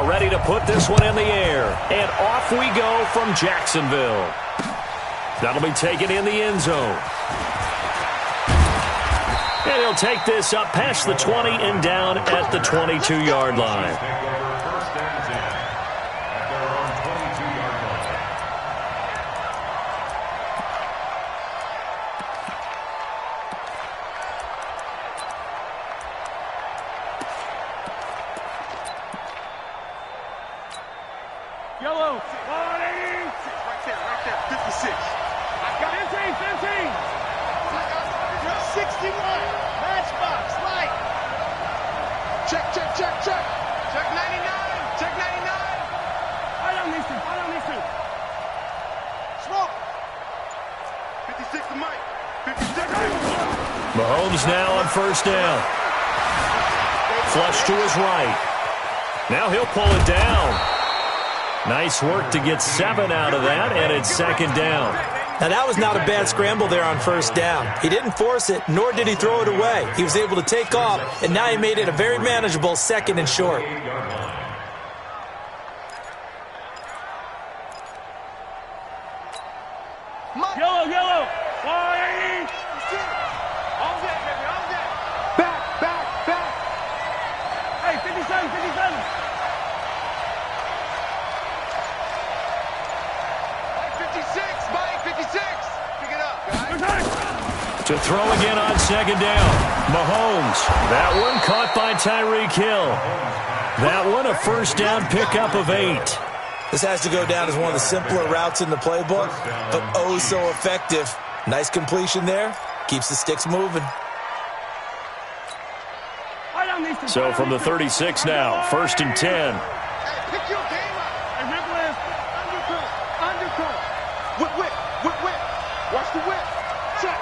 They're ready to put this one in the air. And off we go from Jacksonville. That'll be taken in the end zone. And he'll take this up past the 20 and down at the 22-yard line. Yellow. Right there, 56. I got 15. 61. Matchbox, light. Check. Check 99. Check 99. I don't need to. Smoke. 56 to Mike. 56. Mahomes now on first down. Flush to his right. Now he'll pull it down. Nice work to get 7 out of that, and it's second down. Now, that was not a bad scramble there on first down. He didn't force it, nor did he throw it away. He was able to take off, and now he made it a very manageable second and short. Yellow. All that, baby, all that. Back. Hey, 57. 56, Mike, 56. Pick it up, guys. To throw again on second down. Mahomes. That one caught by Tyreek Hill. That one a first down pickup of 8. This has to go down as one of the simpler routes in the playbook, but oh so effective. Nice completion there. Keeps the sticks moving. So from the 36 now, first and 10. Hey, pick your game up. And remember this, undercut. Whip. Watch the whip. Check.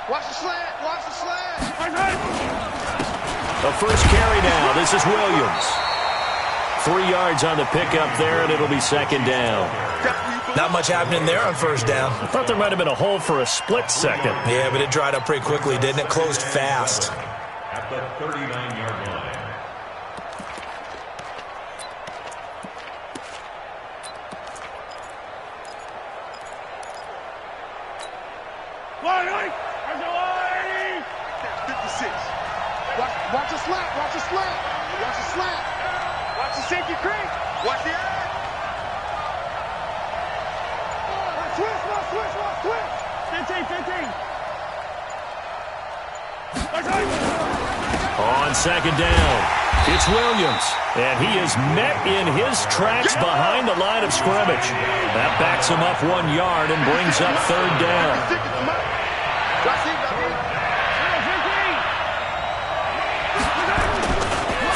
Watch the slant. A first carry now. This is Williams. 3 yards on the pickup there, and it'll be second down. Not much happening there on first down. I thought there might have been a hole for a split second. Yeah, but it dried up pretty quickly, didn't it? Closed fast. At the 39-yard line. Line. 56. Watch the slant. Watch the safety creep. Watch the eye. Switch. 15. On second down, it's Williams. And he is met in his tracks behind the line of scrimmage. That backs him up 1 yard and brings up third down.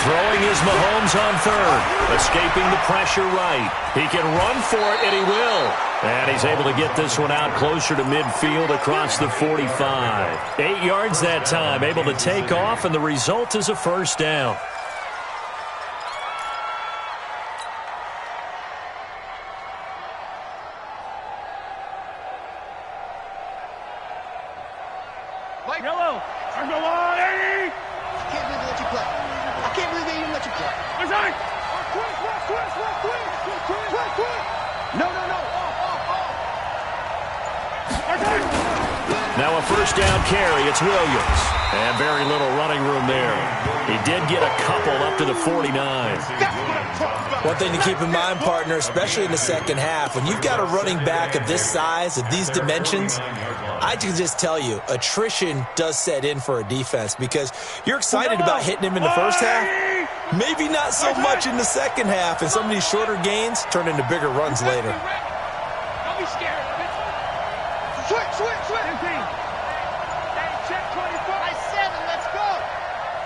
Throwing is Mahomes on third. Escaping the pressure right. He can run for it, and he will. And he's able to get this one out closer to midfield across the 45. 8 yards that time, able to take off, and the result is a first down. Yellow. I can't believe they let you play. I can't believe they even let you play. Quick. No. Now a first down carry. It's Williams. And very little running room there. He did get a couple up to the 49. That's what I'm talking about. One thing to keep in mind, partner, especially in the second half, when you've got a running back of this size, of these dimensions, I can just tell you, attrition does set in for a defense because you're excited about hitting him in the first half. Maybe not so much in the second half, and some of these shorter gains turn into bigger runs later. Don't be scared. Switch. 15. Hey, check 24. I 7. Let's go.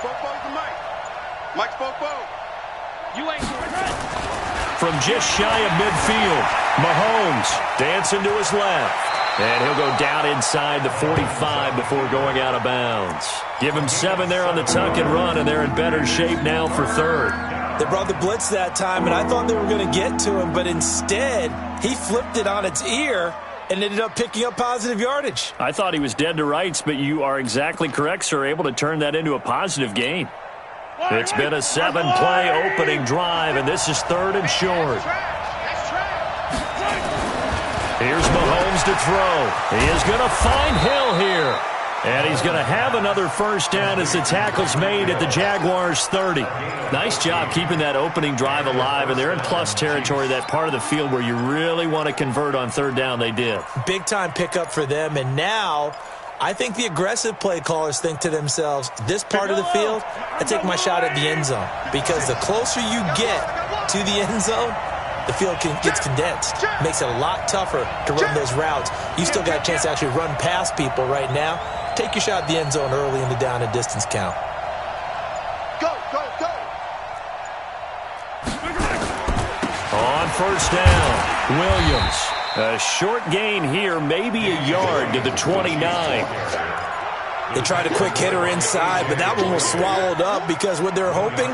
Bofo's the Mike. Mike's Bofo. You ain't good. From just shy of midfield, Mahomes dancing to his left. And he'll go down inside the 45 before going out of bounds. Give him 7 there on the tuck and run, and they're in better shape now for third. They brought the blitz that time, and I thought they were going to get to him, but instead, he flipped it on its ear and ended up picking up positive yardage. I thought he was dead to rights, but you are exactly correct, sir. Able to turn that into a positive gain. It's been a 7-play opening drive, and this is 3rd and short. Here's Mahomes to throw. He is going to find Hill here. And he's going to have another first down as the tackle's made at the Jaguars' 30. Nice job keeping that opening drive alive, and they're in plus territory, that part of the field where you really want to convert on 3rd down. They did. Big-time pickup for them, and now I think the aggressive play callers think to themselves, this part of the field, I take my shot at the end zone, because the closer you get to the end zone, the field gets condensed. Makes it a lot tougher to run those routes. You still got a chance to actually run past people right now. Take your shot at the end zone early in the down and distance count. Go, go, go. On first down, Williams. A short gain here, maybe a yard to the 29. They tried a quick hitter inside, but that one was swallowed up because what they're hoping,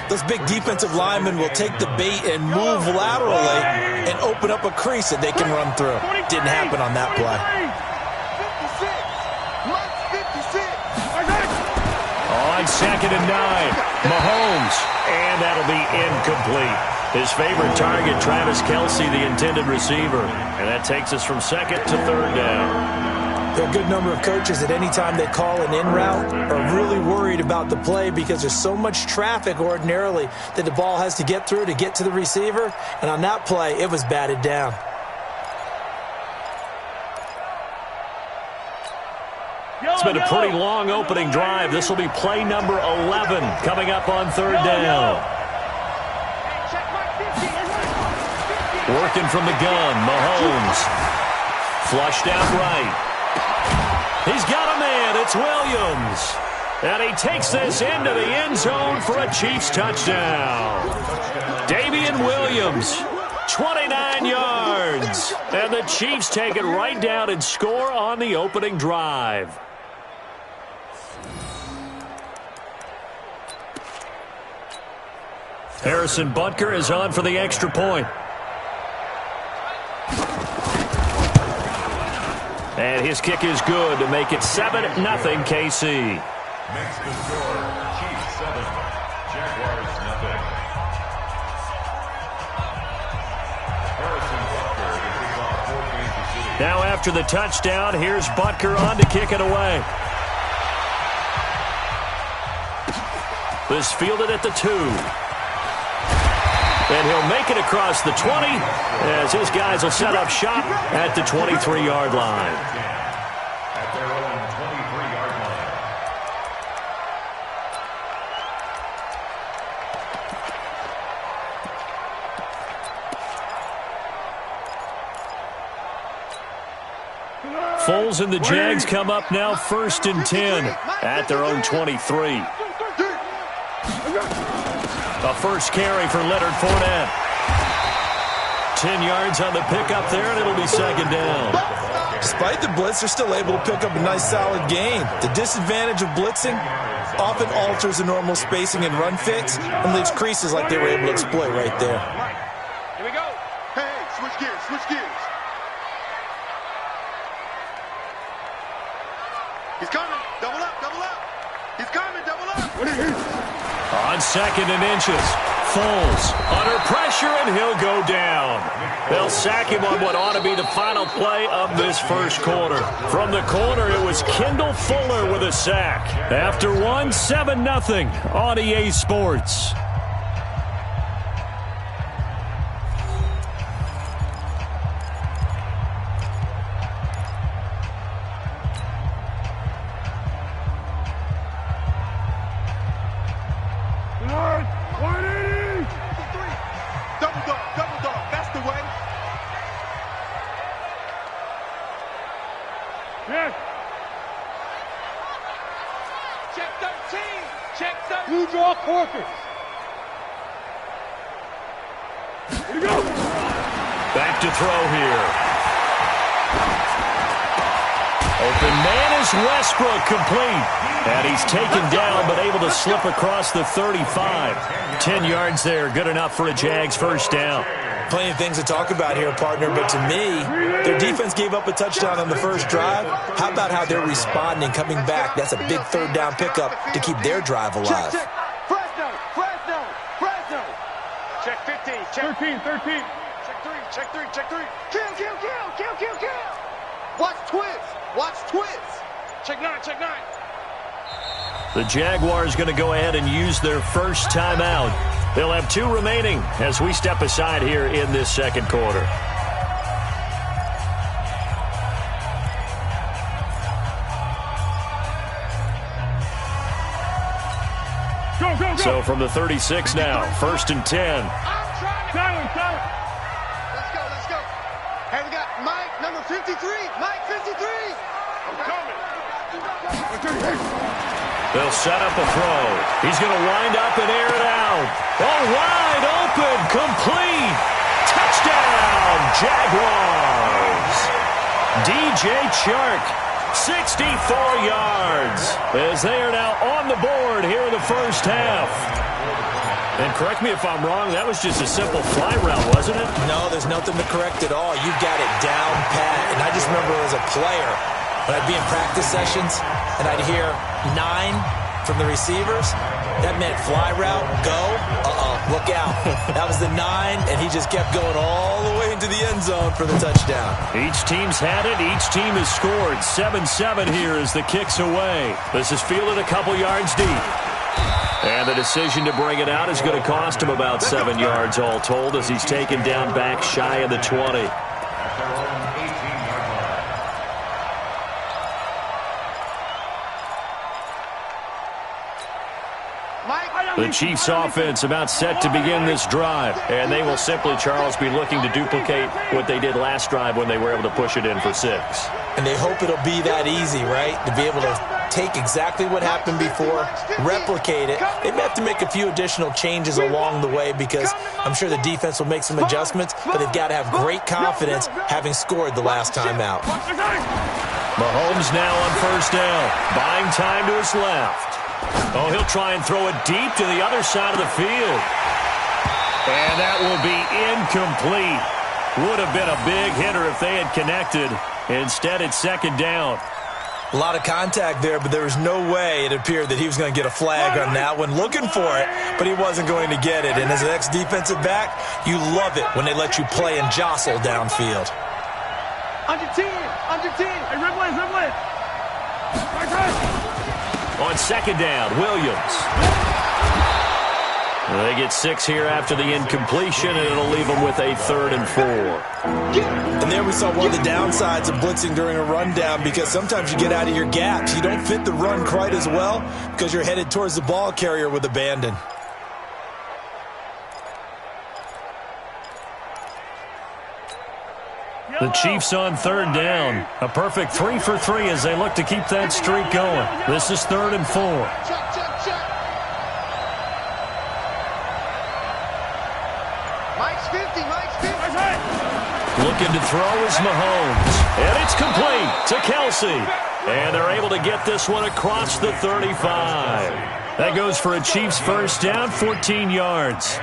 those big defensive linemen will take the bait and move laterally and open up a crease that they can run through. Didn't happen on that play. 2nd and 9. Mahomes. And that'll be incomplete. His favorite target, Travis Kelce, the intended receiver. And that takes us from 2nd to 3rd down. There are a good number of coaches at any time they call an in route are really worried about the play because there's so much traffic ordinarily that the ball has to get through to get to the receiver. And on that play, it was batted down. It's been a pretty long opening drive. This will be play number 11 coming up on 3rd down. Working from the gun, Mahomes. Flushed out right. He's got a man. It's Williams. And he takes this into the end zone for a Chiefs touchdown. Damian Williams, 29 yards. And the Chiefs take it right down and score on the opening drive. Harrison Butker is on for the extra point. And his kick is good to make it 7-0 KC. Makes the score Chiefs 7, Jaguars 0. Harrison Butker to kick off for Kansas City. Now after the touchdown, here's Butker on to kick it away. This fielded at the 2. And he'll make it across the 20 as his guys will set up shop at the 23-yard line. At their own 23-yard line. Foles and the Jags come up now 1st and 10 at their own 23. A first carry for Leonard Fournette. 10 yards on the pickup there, and it'll be 2nd down. Despite the blitz, they're still able to pick up a nice, solid gain. The disadvantage of blitzing often alters the normal spacing and run fits and leaves creases like they were able to exploit right there. Here we go. Hey, switch gears, switch gears. He's coming. Double up, double up. He's coming, double up. What are you? On 2nd and inches, Foles under pressure, and he'll go down. They'll sack him on what ought to be the final play of this first quarter. From the corner, it was Kendall Fuller with a sack. After one, 7-0 on EA Sports. Double dog, that's the way. Yes. Check 13, check 13. You draw corpus. Here we go. Back to throw here. Open man is Westbrook, complete. And he's taken down but able to slip across the 35. 10 yards there, good enough for a Jags first down. Plenty of things to talk about here, partner, but to me, their defense gave up a touchdown on the first drive. How about how they're responding, coming back? That's a big third down pickup to keep their drive alive. Check. Fresno. Check 15. Check 13. Check 3. Kill. Watch twist. Check 9. The Jaguars going to go ahead and use their first timeout. They'll have 2 remaining as we step aside here in this second quarter. Go. So from the 36 now, 1st and 10. Silence. Let's go. Hey, we got Mike, number 53. Mike, 53. I'm coming. They'll set up a throw. He's going to wind up and air it out. Oh, wide open, complete. Touchdown, Jaguars. DJ Chark, 64 yards, as they are now on the board here in the first half. And correct me if I'm wrong, that was just a simple fly route, wasn't it? No, there's nothing to correct at all. You got it down pat. And I just remember as a player, when I'd be in practice sessions and I'd hear 9 from the receivers, that meant fly route, go, look out. That was the 9, and he just kept going all the way into the end zone for the touchdown. Each team's had it. Each team has scored. 7-7 here as the kick's away. This is fielded a couple yards deep. And the decision to bring it out is going to cost him about 7 yards all told as he's taken down back shy of the 20. The Chiefs offense about set to begin this drive, and they will simply, Charles, be looking to duplicate what they did last drive when they were able to push it in for 6. And they hope it'll be that easy, right? To be able to take exactly what happened before, replicate it. They may have to make a few additional changes along the way because I'm sure the defense will make some adjustments, but they've got to have great confidence having scored the last time out. Mahomes now on first down, buying time to his left. Oh, he'll try and throw it deep to the other side of the field. And that will be incomplete. Would have been a big hitter if they had connected. Instead, it's second down. A lot of contact there, but there was no way it appeared that he was going to get a flag on that one. Looking for it, but he wasn't going to get it. And as an ex-defensive back, you love it when they let you play and jostle downfield. Under 10. Hey, red line. Right. On second down, Williams. They get 6 here after the incompletion, and it'll leave them with a 3rd and 4. And there we saw one of the downsides of blitzing during a rundown because sometimes you get out of your gaps. You don't fit the run quite as well because you're headed towards the ball carrier with abandon. The Chiefs on 3rd down. A perfect 3 for 3 as they look to keep that streak going. This is 3rd and 4. Check. Mike's 50. Looking to throw is Mahomes. And it's complete to Kelsey. And they're able to get this one across the 35. That goes for a Chiefs first down, 14 yards.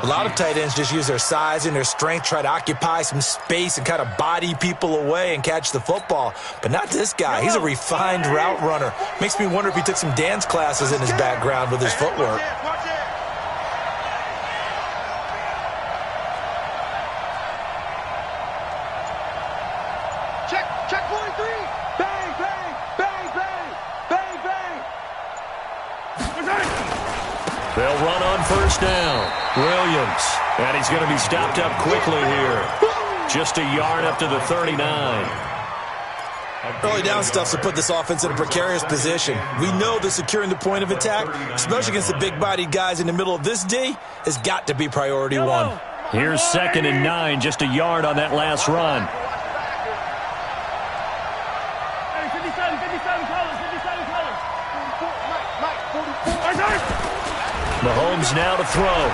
A lot of tight ends just use their size and their strength, try to occupy some space and kind of body people away and catch the football. But not this guy. He's a refined route runner. Makes me wonder if he took some dance classes in his background with his footwork. Check 43. Bang. They'll run on first down. Williams. And he's going to be stopped up quickly here. Just a yard up to the 39. Early down stuff to put this offense in a precarious position. We know that securing the point of attack, especially against the big-bodied guys in the middle of this D, has got to be priority 1. Here's 2nd and 9, just a yard on that last run. Mahomes now to throw.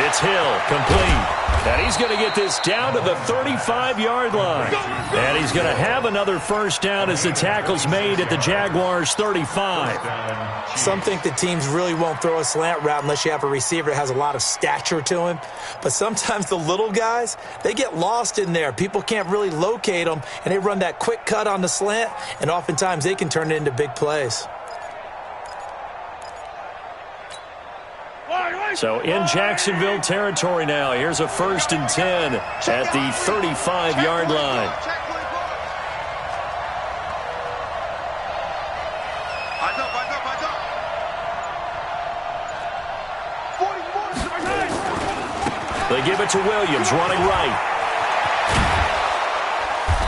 It's Hill, complete. And he's going to get this down to the 35-yard line. And he's going to have another first down as the tackle's made at the Jaguars' 35. Some think that teams really won't throw a slant route unless you have a receiver that has a lot of stature to him. But sometimes the little guys, they get lost in there. People can't really locate them, and they run that quick cut on the slant, and oftentimes they can turn it into big plays. So in Jacksonville territory now, here's a 1st and 10 at the 35-yard line. They give it to Williams, running right.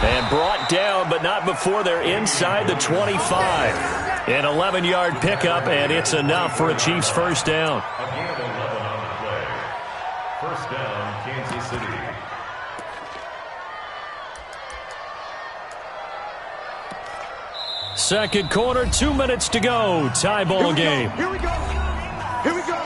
And brought down, but not before they're inside the 25. An 11-yard pickup, and it's enough for a Chiefs first down. Again, 11 on the play. First down, Kansas City. Second quarter, 2 minutes to go. Tie ball game. Here we go. Here we go.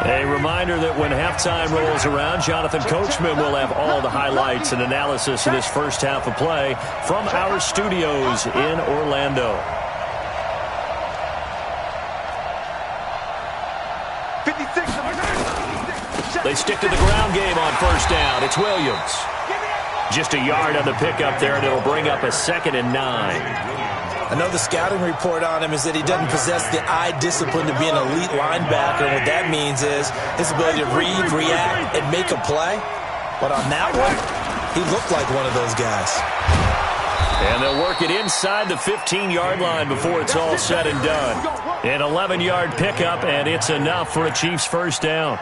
A reminder that when halftime rolls around, Jonathan Coachman will have all the highlights and analysis of this first half of play from our studios in Orlando. 56. They stick to the ground game on first down. It's Williams. Just a yard on the pickup there, and it'll bring up a 2nd and 9. I know the scouting report on him is that he doesn't possess the eye discipline to be an elite linebacker. And what that means is his ability to read, react, and make a play. But on that one, he looked like one of those guys. And they'll work it inside the 15-yard line before it's all said and done. An 11-yard pickup, and it's enough for a Chiefs first down.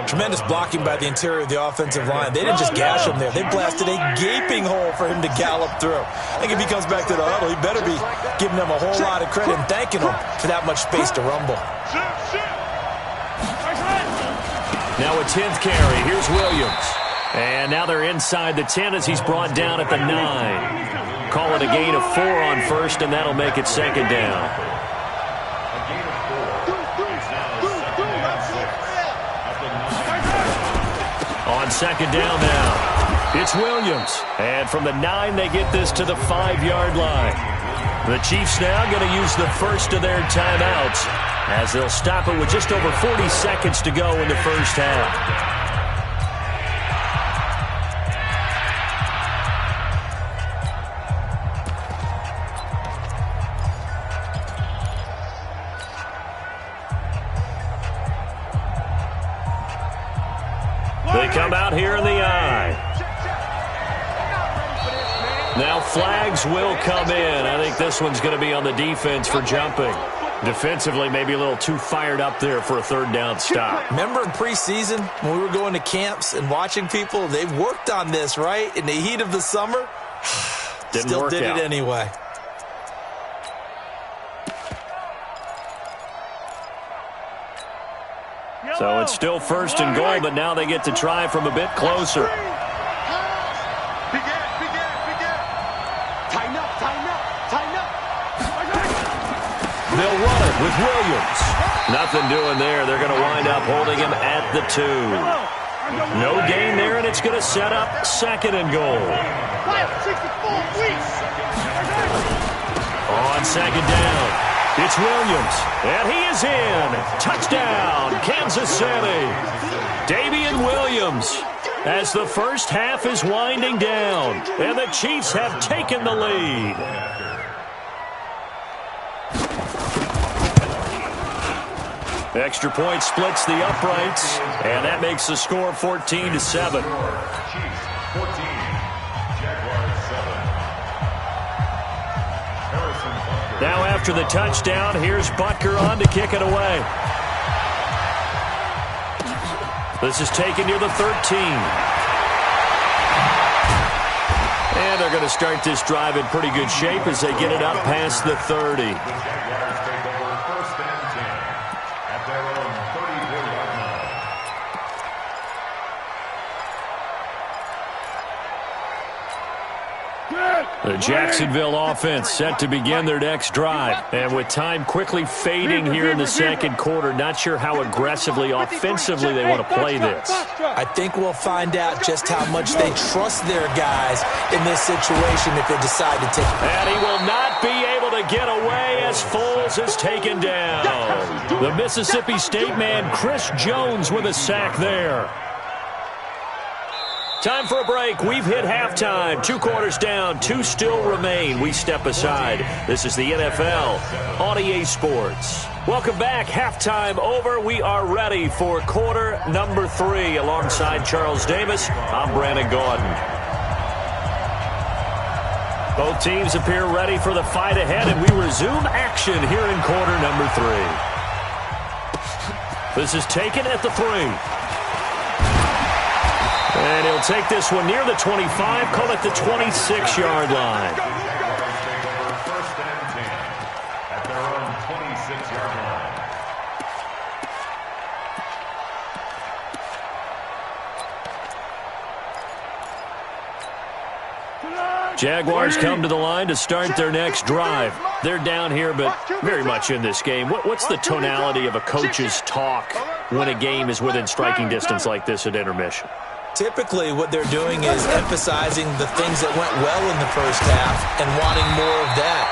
Tremendous blocking by the interior of the offensive line. They didn't just gash him there. They blasted a gaping hole for him to gallop through. I think if he comes back to the huddle, he better be giving them a whole lot of credit and thanking them for that much space to rumble. Now a 10th carry. Here's Williams. And now they're inside the 10 as he's brought down at the 9. Call it a gain of 4 on first, and that'll make it 2nd down. On 2nd down now, it's Williams. And from the 9, they get this to the 5-yard line. The Chiefs now going to use the first of their timeouts as they'll stop it with just over 40 seconds to go in the first half. They come out here in the eye. Now flags will come in. I think this one's going to be on the defense for jumping. Defensively, maybe a little too fired up there for a 3rd down stop. Remember in preseason when we were going to camps and watching people, they worked on this, right? In the heat of the summer, still did it anyway. So it's still 1st and goal, but now they get to try from a bit closer. They'll run it with Williams. Nothing doing there. They're going to wind up holding him at the 2. No gain there, and it's going to set up 2nd and goal. On 2nd down, it's Williams, and he is in. Touchdown, Kansas City. Damian Williams, as the first half is winding down, and the Chiefs have taken the lead. Extra point splits the uprights, and that makes the score 14-7. Chiefs 14, Jaguars 7. Now after the touchdown, here's Butker on to kick it away. This is taken near the 13. And they're going to start this drive in pretty good shape as they get it up past the 30. The Jacksonville offense set to begin their next drive. And with time quickly fading here in the second quarter, not sure how aggressively, offensively they want to play this. I think we'll find out just how much they trust their guys in this situation if they decide to take it. And he will not be able to get away as Foles is taken down. The Mississippi State man, Chris Jones, with a sack there. Time for a break. We've hit halftime. 2 quarters down. 2 still remain. We step aside. This is the NFL on EA Sports. Welcome back. Halftime over. We are ready for quarter number 3. Alongside Charles Davis, I'm Brandon Gordon. Both teams appear ready for the fight ahead, and we resume action here in quarter number 3. This is taken at the 3. And he'll take this one near the 25, call it the 26-yard line. First and 10 at their own 26-yard line. Jaguars come to the line to start their next drive. They're down here, but very much in this game. What's the tonality of a coach's talk when a game is within striking distance like this at intermission? Typically, what they're doing is emphasizing the things that went well in the first half and wanting more of that.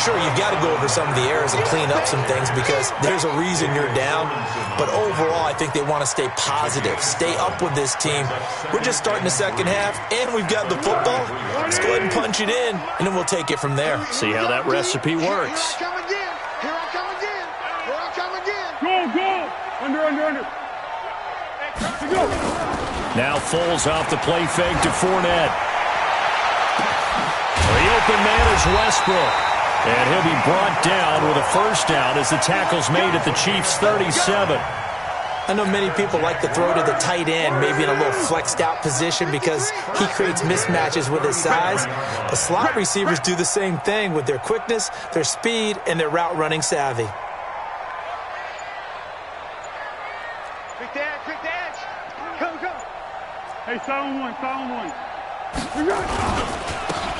Sure, you've got to go over some of the errors and clean up some things because there's a reason you're down. But overall, I think they want to stay positive, stay up with this team. We're just starting the second half, and we've got the football. Let's go ahead and punch it in, and then we'll take it from there. See how that recipe works. Here I come again. Here I come again. Go. Under. Go. Now Foles off the play fake to Fournette. The open man is Westbrook. And he'll be brought down with a first down as the tackle's made at the Chiefs' 37. I know many people like to throw to the tight end, maybe in a little flexed out position because he creates mismatches with his size. But slot receivers do the same thing with their quickness, their speed, and their route running savvy. Quick dash. Come. Hey, silent one.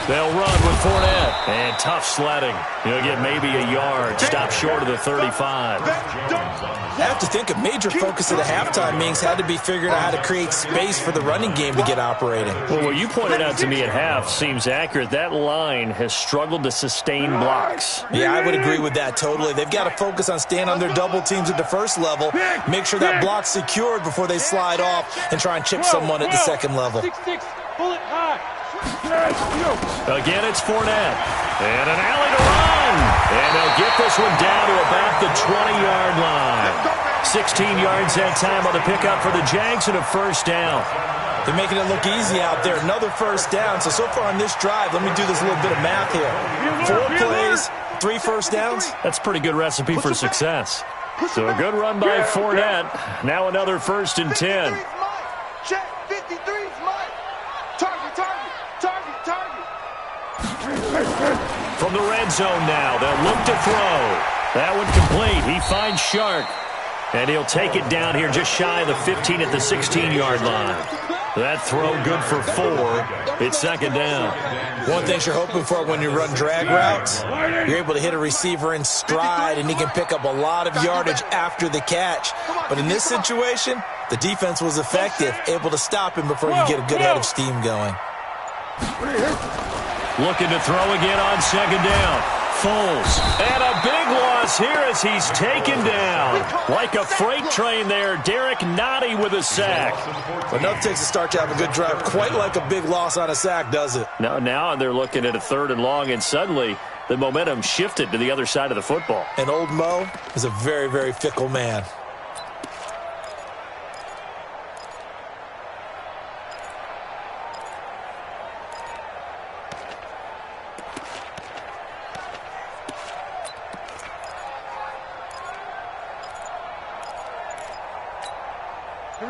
They'll run with Fournette. And tough sledding. He'll get maybe a yard. Stop short of the 35. I have to think a major focus of the halftime meetings had to be figuring out how to create space for the running game to get operating. Well, what you pointed out to me at half seems accurate. That line has struggled to sustain blocks. Yeah, I would agree with that totally. They've got to focus on staying on their double teams at the first level, make sure that block's secured before they slide off and try and chip someone at the second level. 6-6, pull it high. Again, it's Fournette. And an alley to run. And they'll get this one down to about the 20-yard line. 16 yards that time on the pickup for the Jags and a first down. They're making it look easy out there. Another first down. So far on this drive, let me do this little bit of math here. 4 plays, 3 first downs. That's a pretty good recipe for success. So a good run by Fournette. Now another first and 10. Check, 53's Mike. Target. From the red zone now, they'll look to throw. That one complete. He finds Shark. And he'll take it down here just shy of the 15 at the 16-yard line. That throw good for 4. It's second down. One thing you're hoping for when you run drag routes, you're able to hit a receiver in stride, and he can pick up a lot of yardage after the catch. But in this situation, the defense was effective, able to stop him before he could get a good head of steam going. Looking to throw again on second down. Foles. And a big loss here as he's taken down. Like a freight train there, Derek Nottie with a sack. But nothing takes a start to have a good drive quite like a big loss on a sack, does it? Now they're looking at a 3rd and long, and suddenly the momentum shifted to the other side of the football. And old Mo is a very, very fickle man.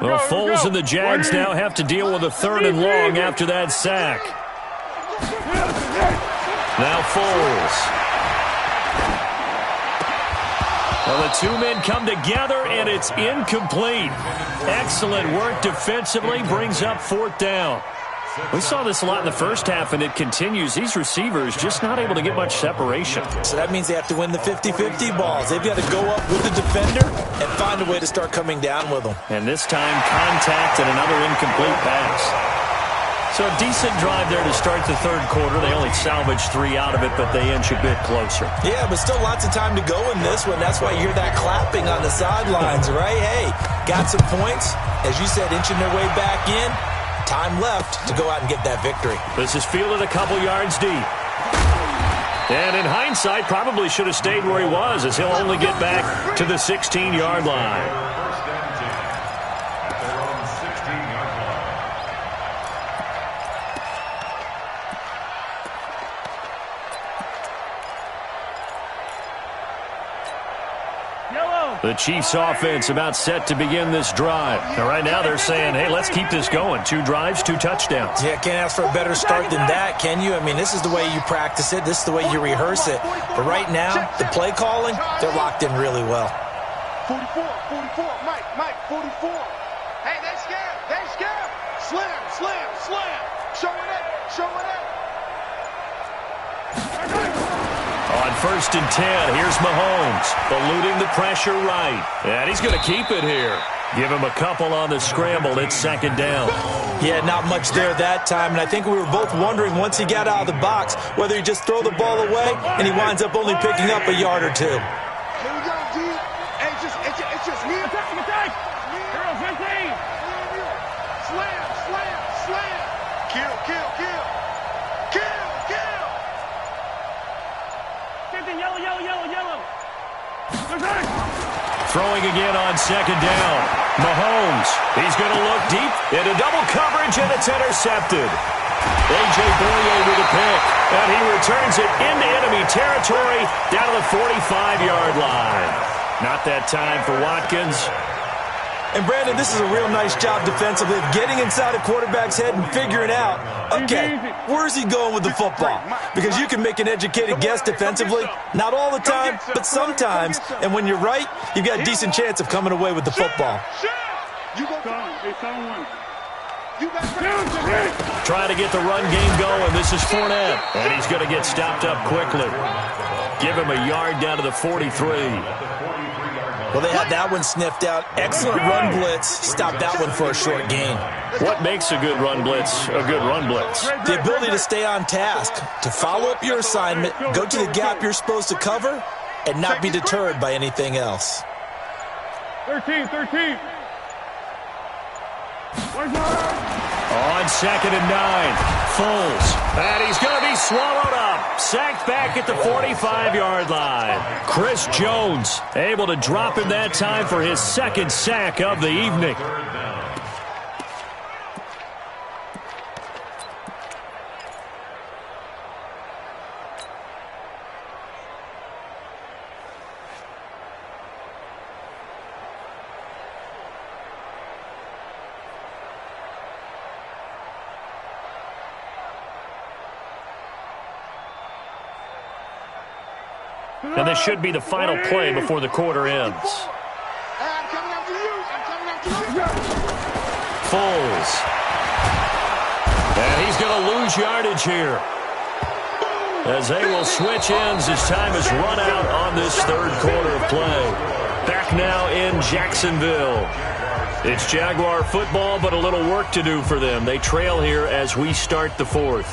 Well, Foles and the Jags now have to deal with a 3rd and long after that sack. Now Foles. Well, the 2 men come together, and it's incomplete. Excellent work defensively, brings up 4th down. We saw this a lot in the first half, and it continues. These receivers just not able to get much separation. So that means they have to win the 50-50 balls. They've got to go up with the defender and find a way to start coming down with them. And this time, contact and another incomplete pass. So a decent drive there to start the third quarter. They only salvaged 3 out of it, but they inch a bit closer. Yeah, but still lots of time to go in this one. That's why you hear that clapping on the sidelines, right? Hey, got some points. As you said, inching their way back in. Time left to go out and get that victory. This is fielded a couple yards deep. And in hindsight, probably should have stayed where he was, as he'll only get back to the 16-yard line. The Chiefs offense about set to begin this drive. Now, right now they're saying, hey, let's keep this going. 2 drives, 2 touchdowns. Yeah, can't ask for a better start than that, can you? I mean, this is the way you practice it. This is the way you rehearse it. But right now, the play calling, they're locked in really well. 44, Mike, 44. Hey, they scared. Slam. Show it up. On 1st and 10, here's Mahomes, eluding the pressure right. And he's going to keep it here. Give him a couple on the scramble. It's 2nd down. Yeah, not much there that time. And I think we were both wondering once he got out of the box whether he just throw the ball away and he winds up only picking up a yard or 2. Here we go, D. Hey, it's just me. Attack. Hero 15. Slam. Kill. 50, yellow. Throwing again on 2nd down. Mahomes, he's going to look deep into double coverage, and it's intercepted. A.J. Boyer with a pick, and he returns it into enemy territory down to the 45-yard line. Not that time for Watkins. And, Brandon, this is a real nice job defensively of getting inside a quarterback's head and figuring out, okay, where's he going with the football? Because you can make an educated guess defensively, not all the time, but sometimes. And when you're right, you've got a decent chance of coming away with the football. Trying to get the run game going. This is Fournette, and he's going to get stopped up quickly. Give him a yard down to the 43. Well, they had that one sniffed out. Excellent run blitz. Stopped that one for a short gain. What makes a good run blitz a good run blitz? The ability to stay on task, to follow up your assignment, go to the gap you're supposed to cover, and not be deterred by anything else. 13. On 2nd and 9, Foles. And he's going to be swallowed up. Sacked back at the 45-yard line. Chris Jones able to drop him that time for his 2nd sack of the evening. And this should be the final play before the quarter ends. I'm coming after you. Foles. And he's going to lose yardage here, as they will switch ends as time is run out on this third quarter of play. Back now in Jacksonville. It's Jaguar football, but a little work to do for them. They trail here as we start the 4th.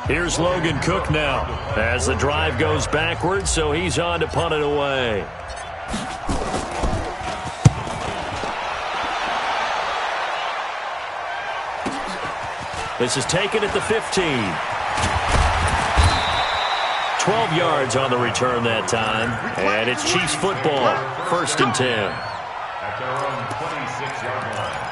Here's Logan Cook now as the drive goes backwards, so he's on to punt it away. This is taken at the 15. 12 yards on the return that time, and it's Chiefs football, 1st and 10. At their own 26-yard line.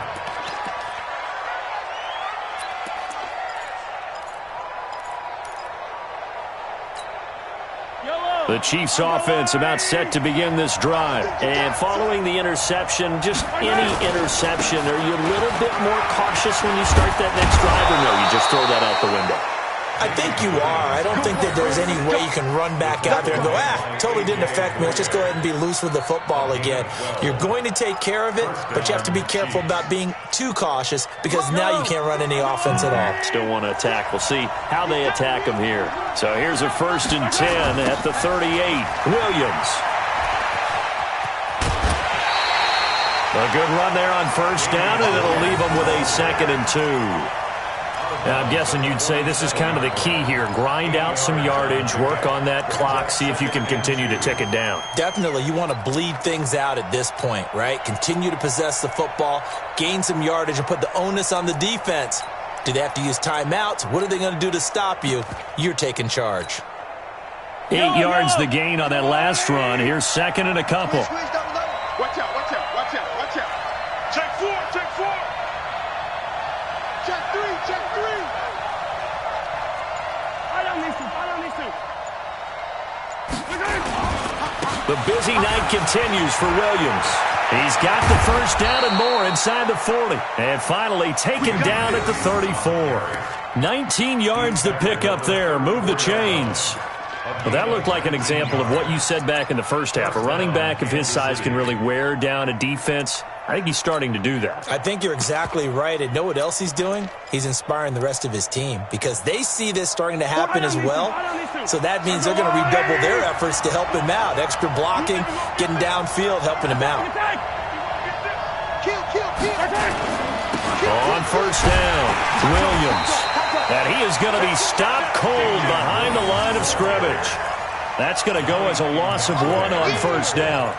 The Chiefs offense about set to begin this drive. And following the interception, just any interception, are you a little bit more cautious when you start that next drive, or no, you just throw that out the window? I think you are. I don't think that there's any way you can run back out there and go, totally didn't affect me. Let's just go ahead and be loose with the football again. You're going to take care of it, but you have to be careful about being too cautious because now you can't run any offense at all. Still want to attack. We'll see how they attack him here. So here's a 1st and 10 at the 38. Williams. A good run there on 1st down, and it'll leave them with a 2nd and 2. Now, I'm guessing you'd say this is kind of the key here. Grind out some yardage, work on that clock, see if you can continue to tick it down. Definitely. You want to bleed things out at this point, right? Continue to possess the football, gain some yardage, and put the onus on the defense. Do they have to use timeouts? What are they going to do to stop you? You're taking charge. 8 yards the gain on that last run. Here's 2nd and a couple. Watch out, watch out, watch out, watch out. Check 4, check 4. Check 3, check 3. The busy night continues for Williams. He's got the 1st down and more inside the 40. And finally taken down at the 34. 19 yards to pick up there. Move the chains. Well, that looked like an example of what you said back in the first half. A running back of his size can really wear down a defense. I think he's starting to do that. I think you're exactly right. And know what else he's doing? He's inspiring the rest of his team because they see this starting to happen as well. So that means they're going to redouble their efforts to help him out. Extra blocking, getting downfield, helping him out. On 1st down, Williams. And he is going to be stopped cold behind the line of scrimmage. That's going to go as a loss of 1 on 1st down.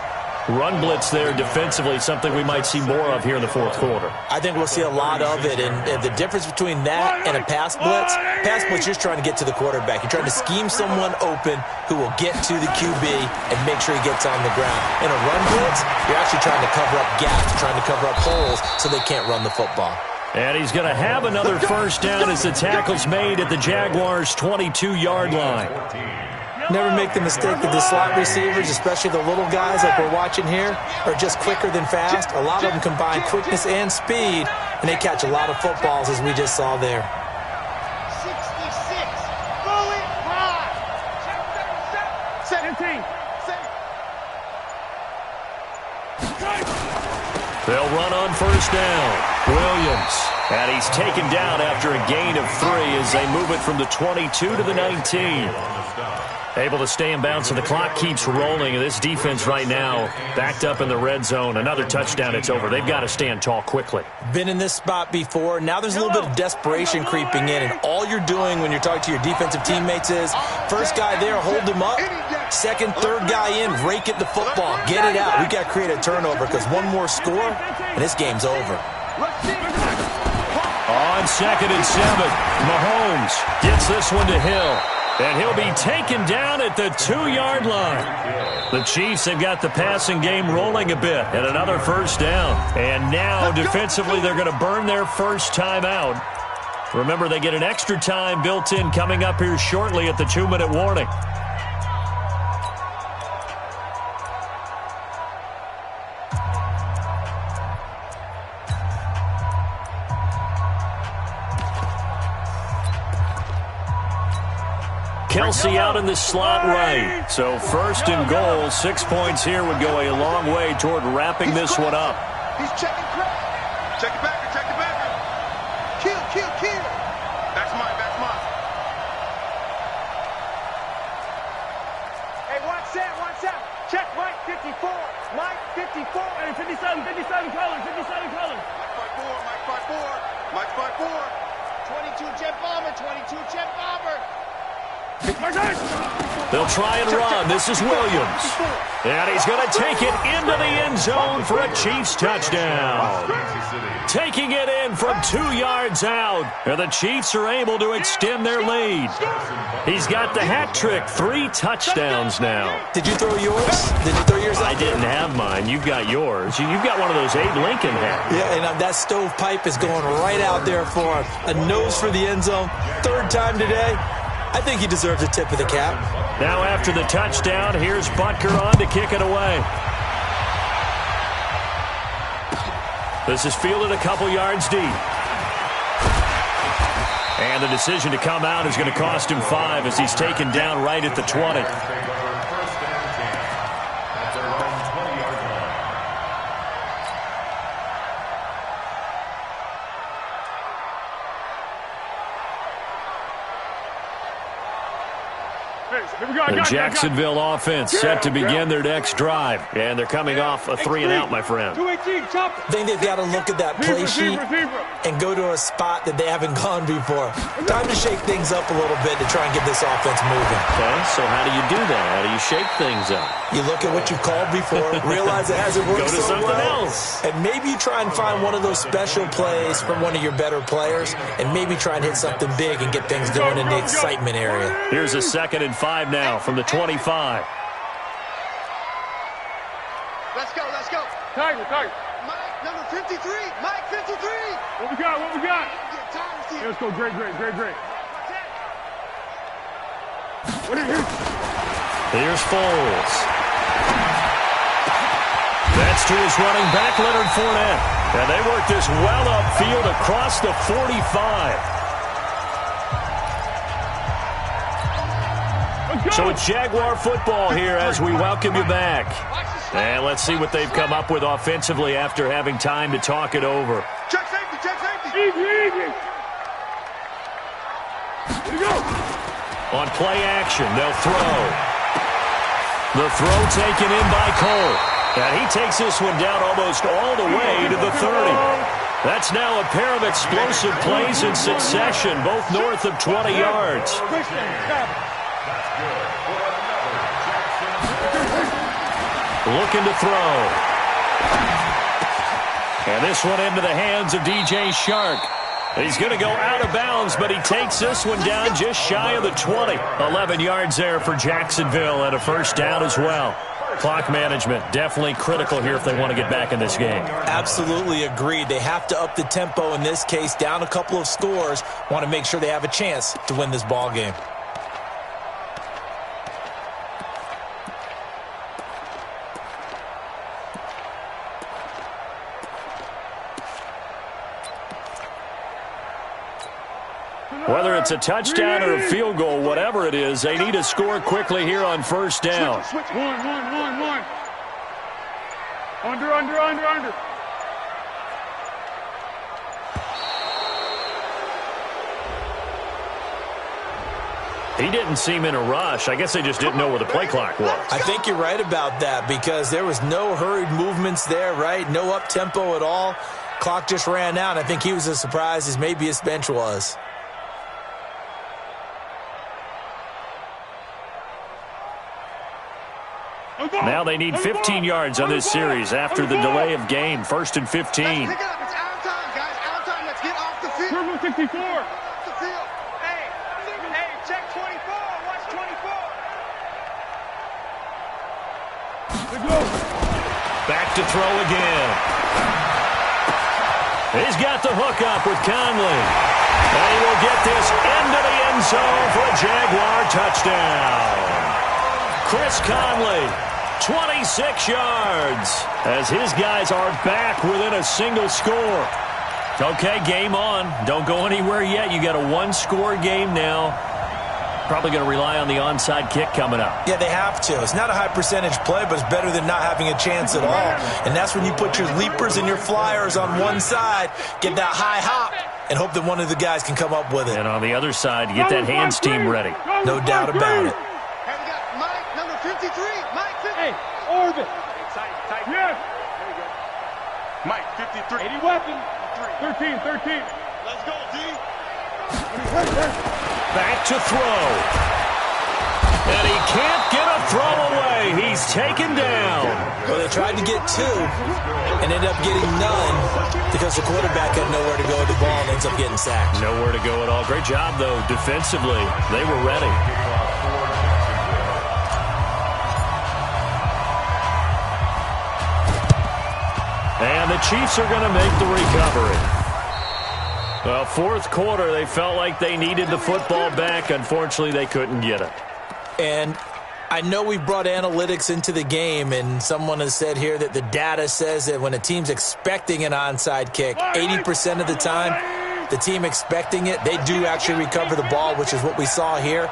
Run blitz there defensively, something we might see more of here in the 4th quarter. I think we'll see a lot of it, and the difference between that and a pass blitz, you're just trying to get to the quarterback. You're trying to scheme someone open who will get to the QB and make sure he gets on the ground. In a run blitz, you're actually trying to cover up gaps, trying to cover up holes so they can't run the football. And he's going to have another 1st down as the tackle's made at the Jaguars' 22-yard line. Never make the mistake that the slot receivers, especially the little guys like we're watching here, are just quicker than fast. A lot of them combine quickness and speed, and they catch a lot of footballs, as we just saw there. 66. Bullet high. 17. They'll run on 1st down. Williams. And he's taken down after a gain of 3 as they move it from the 22 to the 19. Able to stay in bounds, so the clock keeps rolling. And this defense right now backed up in the red zone. Another touchdown, it's over. They've got to stand tall quickly. Been in this spot before. Now there's a little bit of desperation creeping in. And all you're doing when you're talking to your defensive teammates is, first guy there, hold him up. Second, third guy in, rake at the football. Get it out. We've got to create a turnover because one more score, and this game's over. On 2nd and 7, Mahomes gets this one to Hill. And he'll be taken down at the 2-yard line. The Chiefs have got the passing game rolling a bit. And another 1st down. And now, defensively, they're going to burn their first time out. Remember, they get an extra time built in coming up here shortly at the 2-minute warning. Kelsey out in the slot right. So 1st and goal, 6 points here would go a long way toward wrapping this one up. He's checking crap. Check it back, check it back. Kill, kill, kill. That's mine, that's mine. Hey, watch that. Check Mike 54. Mike 54. Hey, 57 colors, 57 colors. Mike 54. 22 jet bomber, 22 jet bomber. They'll try and run. This is Williams. And he's going to take it into the end zone for a Chiefs touchdown. Taking it in from 2 yards out. And the Chiefs are able to extend their lead. He's got the hat trick. 3 touchdowns now. Did you throw yours? Did you throw yours out? I didn't have mine. You've got yours. You've got one of those Abe Lincoln hats. Yeah, and that stovepipe is going right out there for him. A nose for the end zone. 3rd time today. I think he deserves a tip of the cap. Now after the touchdown, here's Butker on to kick it away. This is fielded a couple yards deep. And the decision to come out is going to cost him 5 as he's taken down right at the 20. The Jacksonville offense set to begin their next drive. And they're coming off a 3-and-out, my friend. I think they've got to look at that play sheet and go to a spot that they haven't gone before. Time to shake things up a little bit to try and get this offense moving. Okay, so how do you do that? How do you shake things up? You look at what you called before, realize it hasn't worked Go to so something well, else. and maybe you try and find one of those special plays from one of your better players, and maybe try and hit something big and get things going in the excitement area. Here's a 2nd and 5 now from the 25. Let's go, let's go. Tiger. Mike, number 53. Mike, 53. What we got? Get time to see. Let's go. Great. Here's Foles. That's to his running back, Leonard Fournette. And they work this well upfield across the 45. So it's Jaguar football here as we welcome you back. And let's see what they've come up with offensively after having time to talk it over. Check safety, check safety. Easy. Here we go. On play action, they'll throw. The throw taken in by Cole. And he takes this one down almost all the way to the 30. That's now a pair of explosive plays in succession, both north of 20 yards. Looking to throw. And this one into the hands of DJ Shark. He's going to go out of bounds, but he takes this one down just shy of the 20. 11 yards there for Jacksonville and a first down as well. Clock management definitely critical here if they want to get back in this game. Absolutely agreed. They have to up the tempo in this case, down a couple of scores. Want to make sure they have a chance to win this ball game. Whether it's a touchdown or a field goal, whatever it is, they need to score quickly here on first down. One. Under. He didn't seem in a rush. I guess they just didn't know where the play clock was. I think you're right about that because there was no hurried movements there, right? No up-tempo at all. Clock just ran out. I think he was as surprised as maybe his bench was. Now they need 15 yards on this series after the delay of game. 1st and 15. Let's pick it up. It's out of time, guys. Out of time. Let's get off the field. Turbo 64. Off the field. Hey, check 24. Watch 24. Let's go. Back to throw again. He's got the hook up with Conley. And he will get this into the end zone for a Jaguar touchdown. Chris Conley, 26 yards, as his guys are back within a single score. Okay, game on. Don't go anywhere yet. You got a one-score game now. Probably going to rely on the onside kick coming up. Yeah, they have to. It's not a high percentage play, but it's better than not having a chance at all. And that's when you put your leapers and your flyers on one side, get that high hop, and hope that one of the guys can come up with it. And on the other side, get that hands team ready. No doubt about it. Hey, we got Mike, number 53. Mike, 53. Hey, orbit. Tight. Yes. There we go. Mike, 53. 80 weapon. 13. Let's go, D. Back to throw. And he can't get a throw away. He's taken down. Well, they tried to get two and ended up getting none because the quarterback had nowhere to go with the ball and ends up getting sacked. Nowhere to go at all. Great job, though, defensively. They were ready. And the Chiefs are going to make the recovery. Well, fourth quarter, they felt like they needed the football back. Unfortunately, they couldn't get it. And I know we brought analytics into the game, and someone has said here that the data says that when a team's expecting an onside kick, 80% of the time, the team expecting it, they do actually recover the ball, which is what we saw here.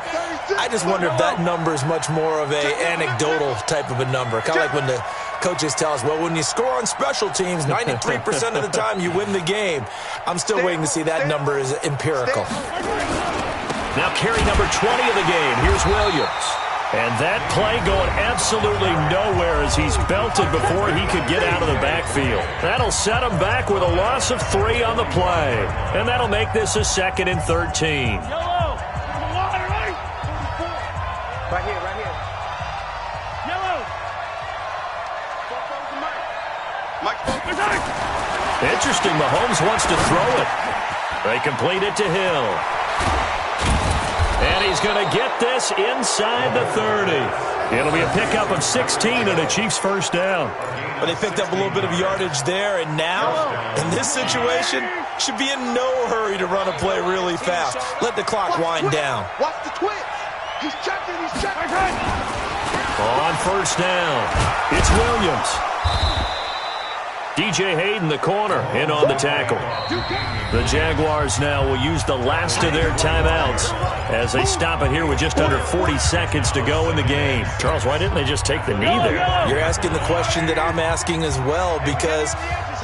I just wonder if that number is much more of a anecdotal type of a number. Kind of like when the coaches tell us, well, when you score on special teams, 93% of the time you win the game. I'm still waiting to see that number is empirical. Now carry number 20 of the game. Here's Williams. And that play going absolutely nowhere as he's belted before he could get out of the backfield. That'll set him back with a loss of 3 on the play. And that'll make this a 2nd and 13. Right here, right here. Yellow. Mike. Interesting, Mahomes wants to throw it. They complete it to Hill. And he's going to get this inside the 30. It'll be a pickup of 16 and a Chiefs first down. But they picked up a little bit of yardage there, and now, in this situation, should be in no hurry to run a play really fast. Let the clock wind down. Watch the twitch. He's checking, he's checking. On first down, it's Williams. DJ Hayden, the corner, in on the tackle. The Jaguars now will use the last of their timeouts as they stop it here with just under 40 seconds to go in the game. Charles, why didn't they just take the knee there? You're asking the question that I'm asking as well, because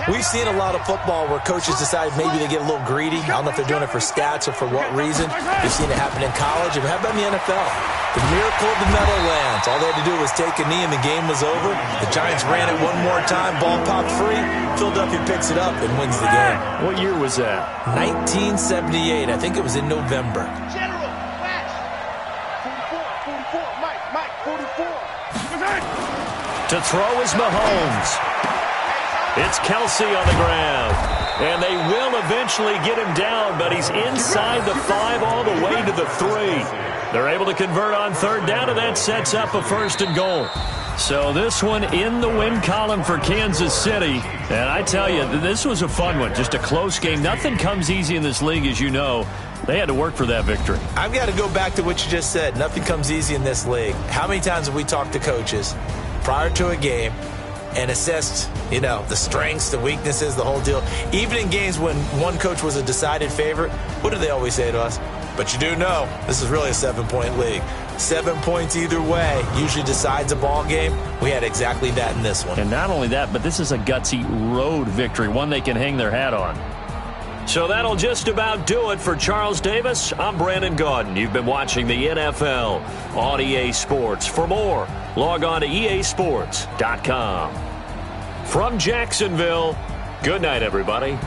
we've seen a lot of football where coaches decide maybe they get a little greedy. I don't know if they're doing it for stats or for what reason. We've seen it happen in college, and how about in the NFL? The miracle of the Meadowlands. All they had to do was take a knee and the game was over. The Giants ran it one more time, ball popped free. Philadelphia picks it up and wins the game. What year was that? 1978. I think it was in November. General, match. 44, Mike, 44. To throw is Mahomes. It's Kelsey on the ground. And they will eventually get him down, but he's inside the 5 all the way to the 3. They're able to convert on third down, and that sets up a 1st and goal. So this one in the win column for Kansas City. And I tell you, this was a fun one. Just a close game. Nothing comes easy in this league, as you know. They had to work for that victory. I've got to go back to what you just said. Nothing comes easy in this league. How many times have we talked to coaches prior to a game and assessed, the strengths, the weaknesses, the whole deal? Even in games when one coach was a decided favorite, what do they always say to us? But you do know this is really a 7-point league. 7 points either way usually decides a ball game. We had exactly that in this one. And not only that, but this is a gutsy road victory, one they can hang their hat on. So that'll just about do it for Charles Davis. I'm Brandon Gaudin. You've been watching the NFL on EA Sports. For more, log on to easports.com. From Jacksonville, good night, everybody.